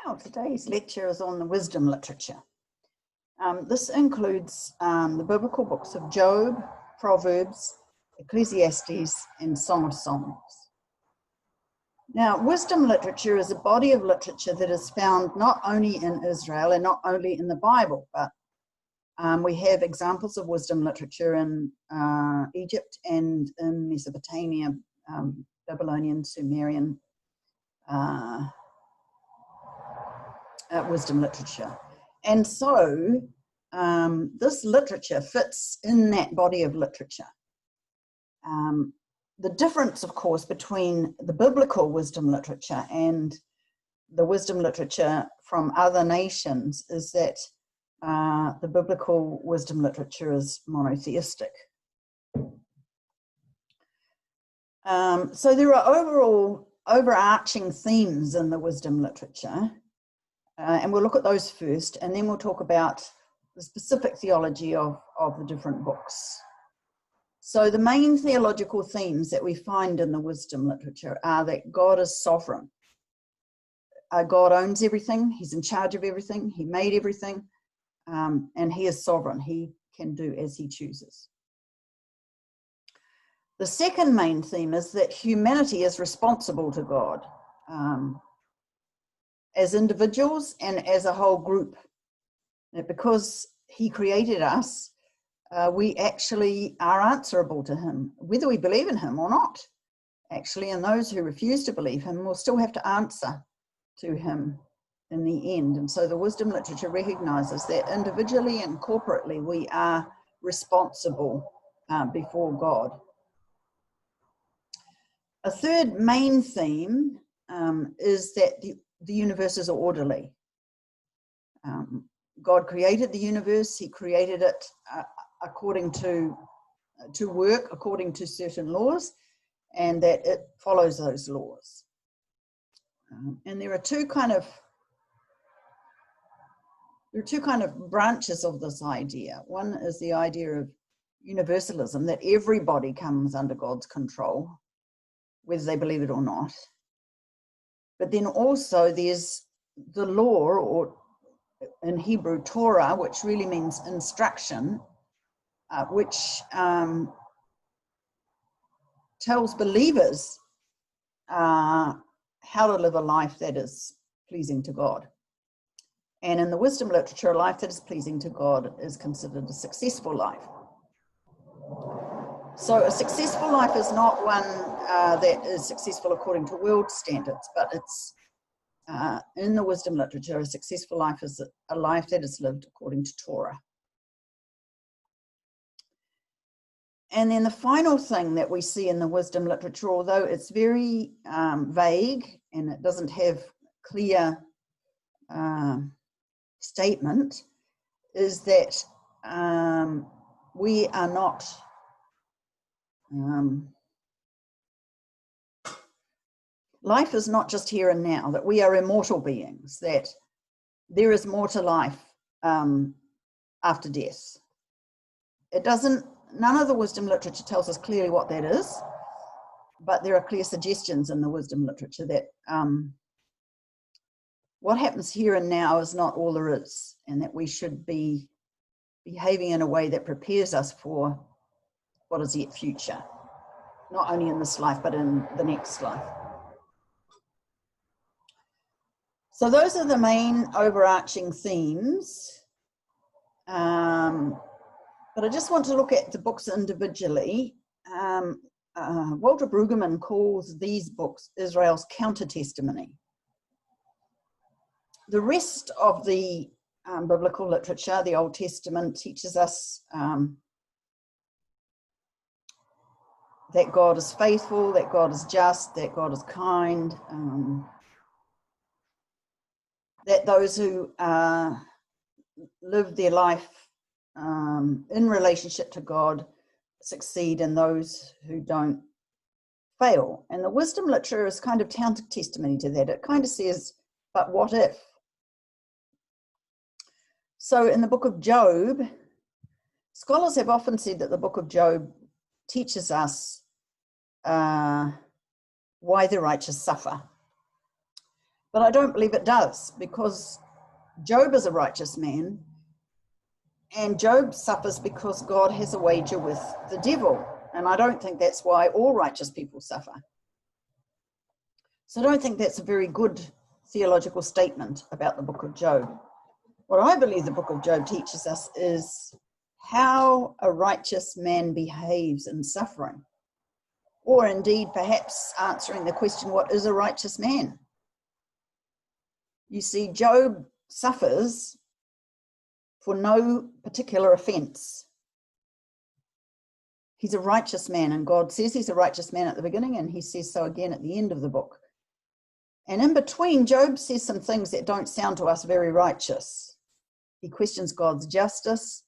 Well, today's lecture is on the wisdom literature. This includes the biblical books of Job, Proverbs, Ecclesiastes, and Song of Songs. Now, wisdom literature is a body of literature that is found not only in Israel and not only in the Bible, but we have examples of wisdom literature in Egypt and in Mesopotamia, Babylonian, Sumerian wisdom literature. And so this literature fits in that body of literature. The difference, of course, between the biblical wisdom literature and the wisdom literature from other nations is that the biblical wisdom literature is monotheistic. So there are overarching themes in the wisdom literature, and we'll look at those first, and then we'll talk about the specific theology of the different books. So the main theological themes that we find in the wisdom literature are that God is sovereign. God owns everything, he's in charge of everything, he made everything, and he is sovereign. He can do as he chooses. The second main theme is that humanity is responsible to God as individuals and as a whole group. That because he created us, we actually are answerable to him, whether we believe in him or not, actually, and those who refuse to believe him will still have to answer to him in the end. And so the wisdom literature recognizes that individually and corporately we are responsible before God. A third main theme is that the universe is orderly. God created the universe, he created it according to work, according to certain laws, and that it follows those laws. And there are two kind of branches of this idea. One is the idea of universalism, that everybody comes under God's control, whether they believe it or not. But then also there's the law, or in Hebrew, Torah, which really means instruction, which tells believers how to live a life that is pleasing to God. And in the wisdom literature, a life that is pleasing to God is considered a successful life. So a successful life is not one that is successful according to world standards, but it's in the wisdom literature, a successful life is a life that is lived according to Torah. And then the final thing that we see in the wisdom literature, although it's very vague and it doesn't have clear statement, is that we are not life is not just here and now, that we are immortal beings, that there is more to life after death. None of the wisdom literature tells us clearly what that is, but there are clear suggestions in the wisdom literature that what happens here and now is not all there is, and that we should be behaving in a way that prepares us for what is yet future, not only in this life, but in the next life. So those are the main overarching themes. But I just want to look at the books individually. Walter Brueggemann calls these books Israel's counter-testimony. The rest of the biblical literature, the Old Testament, teaches us that God is faithful, that God is just, that God is kind, that those who live their life in relationship to God succeed, and those who don't fail. And the wisdom literature is kind of counter testimony to that. It kind of says, but what if? So in the book of Job, scholars have often said that the book of Job teaches us why the righteous suffer. But I don't believe it does, because Job is a righteous man, and Job suffers because God has a wager with the devil. And I don't think that's why all righteous people suffer. So I don't think that's a very good theological statement about the book of Job. What I believe the book of Job teaches us is how a righteous man behaves in suffering, or indeed perhaps answering the question, what is a righteous man? You see, Job suffers for no particular offense. He's a righteous man, and God says he's a righteous man at the beginning, and he says so again at the end of the book. And in between, Job says some things that don't sound to us very righteous. He questions God's justice.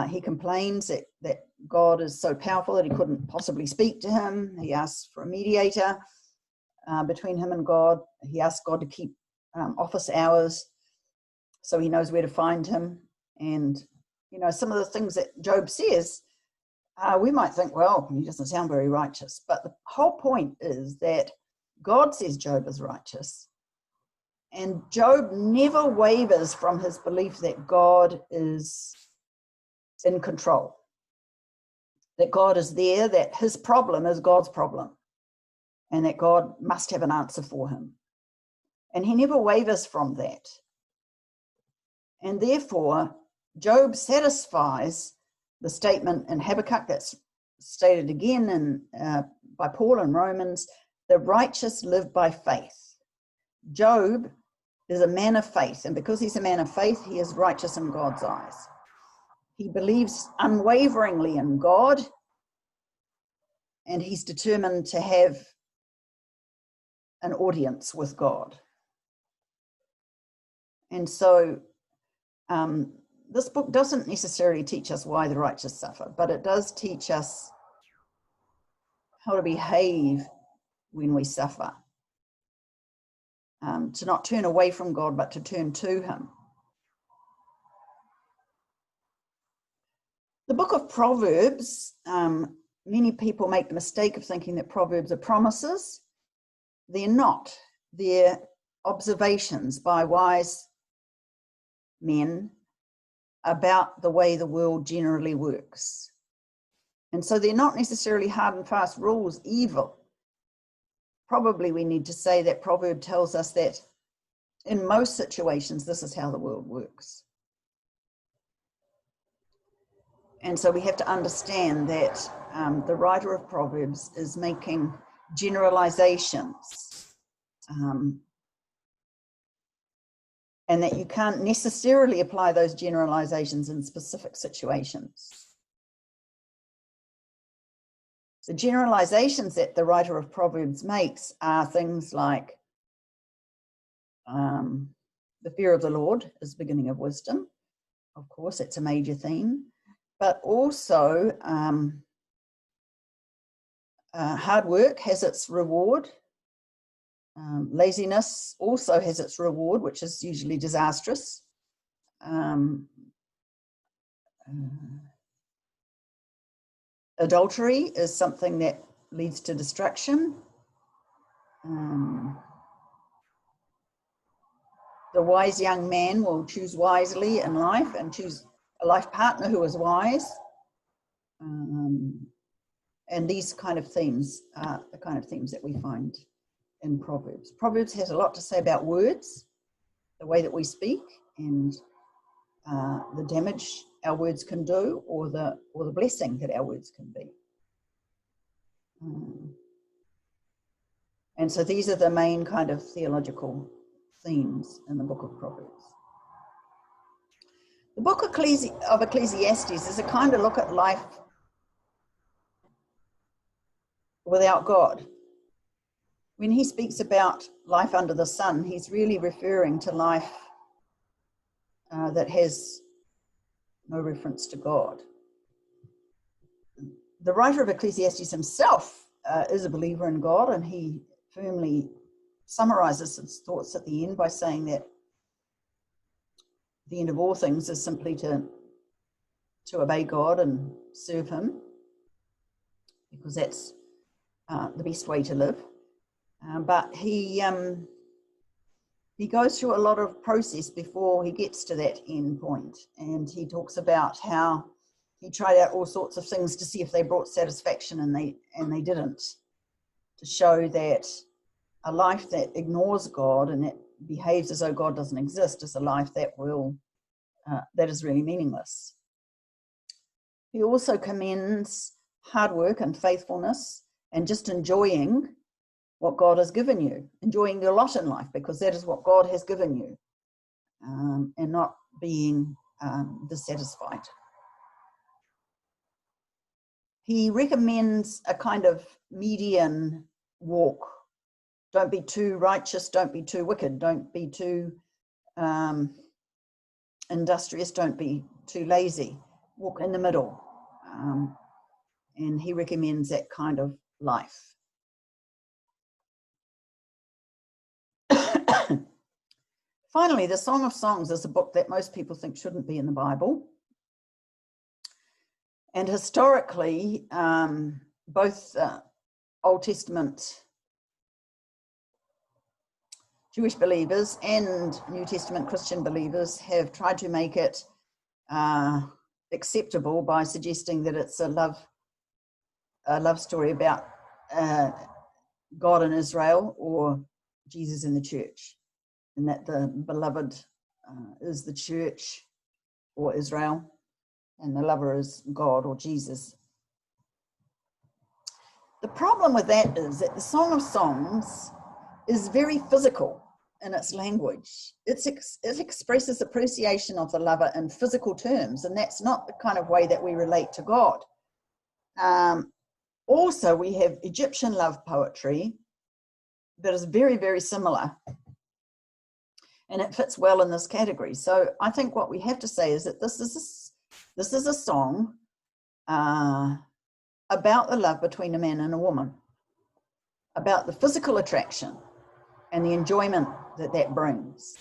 He complains that God is so powerful that he couldn't possibly speak to him. He asks for a mediator between him and God. He asks God to keep office hours so he knows where to find him. And, you know, some of the things that Job says, we might think, well, he doesn't sound very righteous. But the whole point is that God says Job is righteous. And Job never wavers from his belief that God is in control, that God is there, that his problem is God's problem, and that God must have an answer for him. And he never wavers from that. And therefore, Job satisfies the statement in Habakkuk that's stated again by Paul in Romans, the righteous live by faith. Job is a man of faith, and because he's a man of faith, he is righteous in God's eyes. He believes unwaveringly in God, and he's determined to have an audience with God. And so this book doesn't necessarily teach us why the righteous suffer, but it does teach us how to behave when we suffer. To not turn away from God, but to turn to him. The book of Proverbs, many people make the mistake of thinking that Proverbs are promises. They're not. They're observations by wise men about the way the world generally works. And so they're not necessarily hard and fast rules either. Probably we need to say that proverb tells us that in most situations, this is how the world works. And so we have to understand that the writer of Proverbs is making generalizations, and that you can't necessarily apply those generalizations in specific situations. The generalizations that the writer of Proverbs makes are things like the fear of the Lord is the beginning of wisdom. Of course, it's a major theme. But also, hard work has its reward. Laziness also has its reward, which is usually disastrous. Adultery is something that leads to destruction. The wise young man will choose wisely in life and choose a life partner who is wise. And these kind of themes are the kind of themes that we find in Proverbs. Proverbs has a lot to say about words, the way that we speak, and the damage our words can do, or the blessing that our words can be. And so these are the main kind of theological themes in the book of Proverbs. The book of Ecclesiastes is a kind of look at life without God. When he speaks about life under the sun, he's really referring to life that has no reference to God. The writer of Ecclesiastes himself is a believer in God, and he firmly summarizes his thoughts at the end by saying that the end of all things is simply to obey God and serve him, because that's the best way to live. But he he goes through a lot of process before he gets to that end point. And he talks about how he tried out all sorts of things to see if they brought satisfaction, and they didn't, to show that a life that ignores God and that behaves as though God doesn't exist is a life that that is really meaningless. He also commends hard work and faithfulness and just enjoying what God has given you, enjoying your lot in life, because that is what God has given you, and not being dissatisfied. He recommends a kind of median walk. Don't be too righteous, don't be too wicked, don't be too industrious, don't be too lazy. Walk in the middle. And he recommends that kind of life. Finally, the Song of Songs is a book that most people think shouldn't be in the Bible. And historically, both Old Testament Jewish believers and New Testament Christian believers have tried to make it acceptable by suggesting that it's a love story about God and Israel, or Jesus and the church, and that the beloved is the church or Israel, and the lover is God or Jesus. The problem with that is that the Song of Songs is very physical in its language. It expresses appreciation of the lover in physical terms, and that's not the kind of way that we relate to God. Also, we have Egyptian love poetry that is very, very similar, and it fits well in this category. So I think what we have to say is that this is a song about the love between a man and a woman, about the physical attraction and the enjoyment that brings.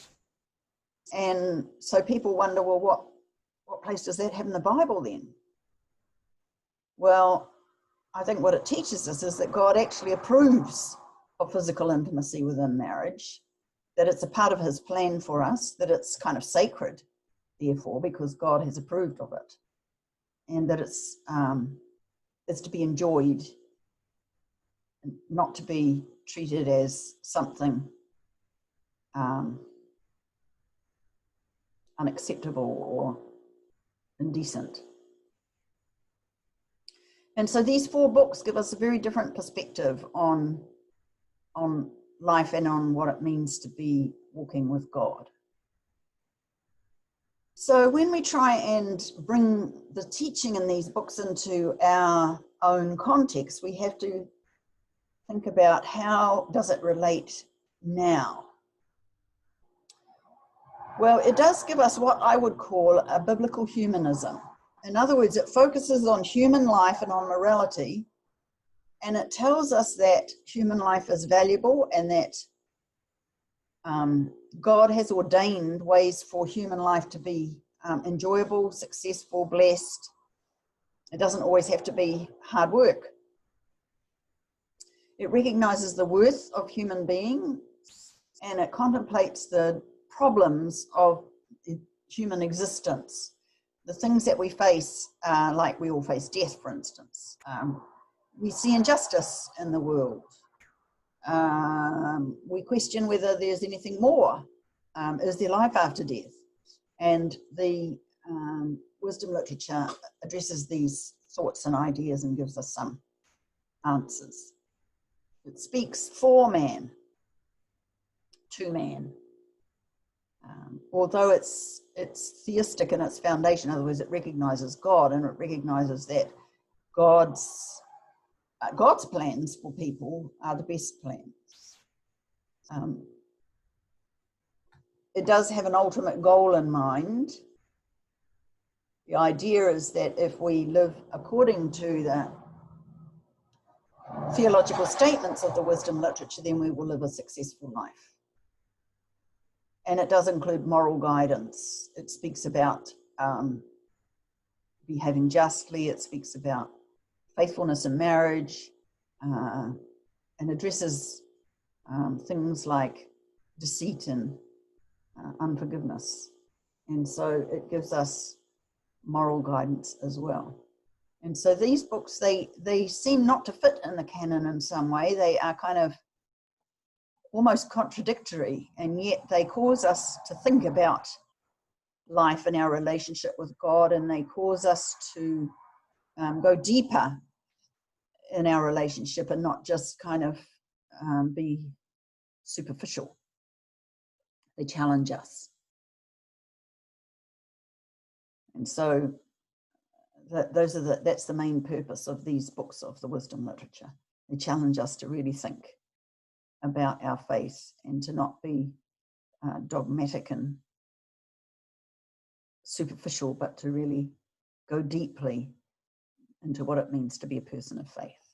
And so people wonder, well, what place does that have in the Bible then? Well, I think what it teaches us is that God actually approves of physical intimacy within marriage, that it's a part of his plan for us, that it's kind of sacred, therefore, because God has approved of it, and that it's to be enjoyed, not to be treated as something unacceptable or indecent. And so these 4 books give us a very different perspective on life and on what it means to be walking with God. So when we try and bring the teaching in these books into our own context, we have to think about how does it relate now? Well, it does give us what I would call a biblical humanism. In other words, it focuses on human life and on morality, and it tells us that human life is valuable and that God has ordained ways for human life to be enjoyable, successful, blessed. It doesn't always have to be hard work. It recognizes the worth of human beings, and it contemplates the problems of human existence, the things that we face, like we all face death, for instance. We see injustice in the world. We question whether there's anything more. Is there life after death? And the wisdom literature addresses these thoughts and ideas and gives us some answers. It speaks for man, to man. Although it's theistic in its foundation, in other words, it recognizes God, and it recognizes that God's plans for people are the best plans. It does have an ultimate goal in mind. The idea is that if we live according to the theological statements of the wisdom literature, then we will live a successful life. And it does include moral guidance. It speaks about behaving justly. It speaks about faithfulness in marriage, and addresses things like deceit and unforgiveness. And so it gives us moral guidance as well. And so these books, they seem not to fit in the canon in some way. They are kind of almost contradictory, and yet they cause us to think about life and our relationship with God, and they cause us to go deeper in our relationship and not just kind of be superficial. They challenge us. And so that's the main purpose of these books of the wisdom literature. They challenge us to really think about our faith and to not be dogmatic and superficial, but to really go deeply into what it means to be a person of faith.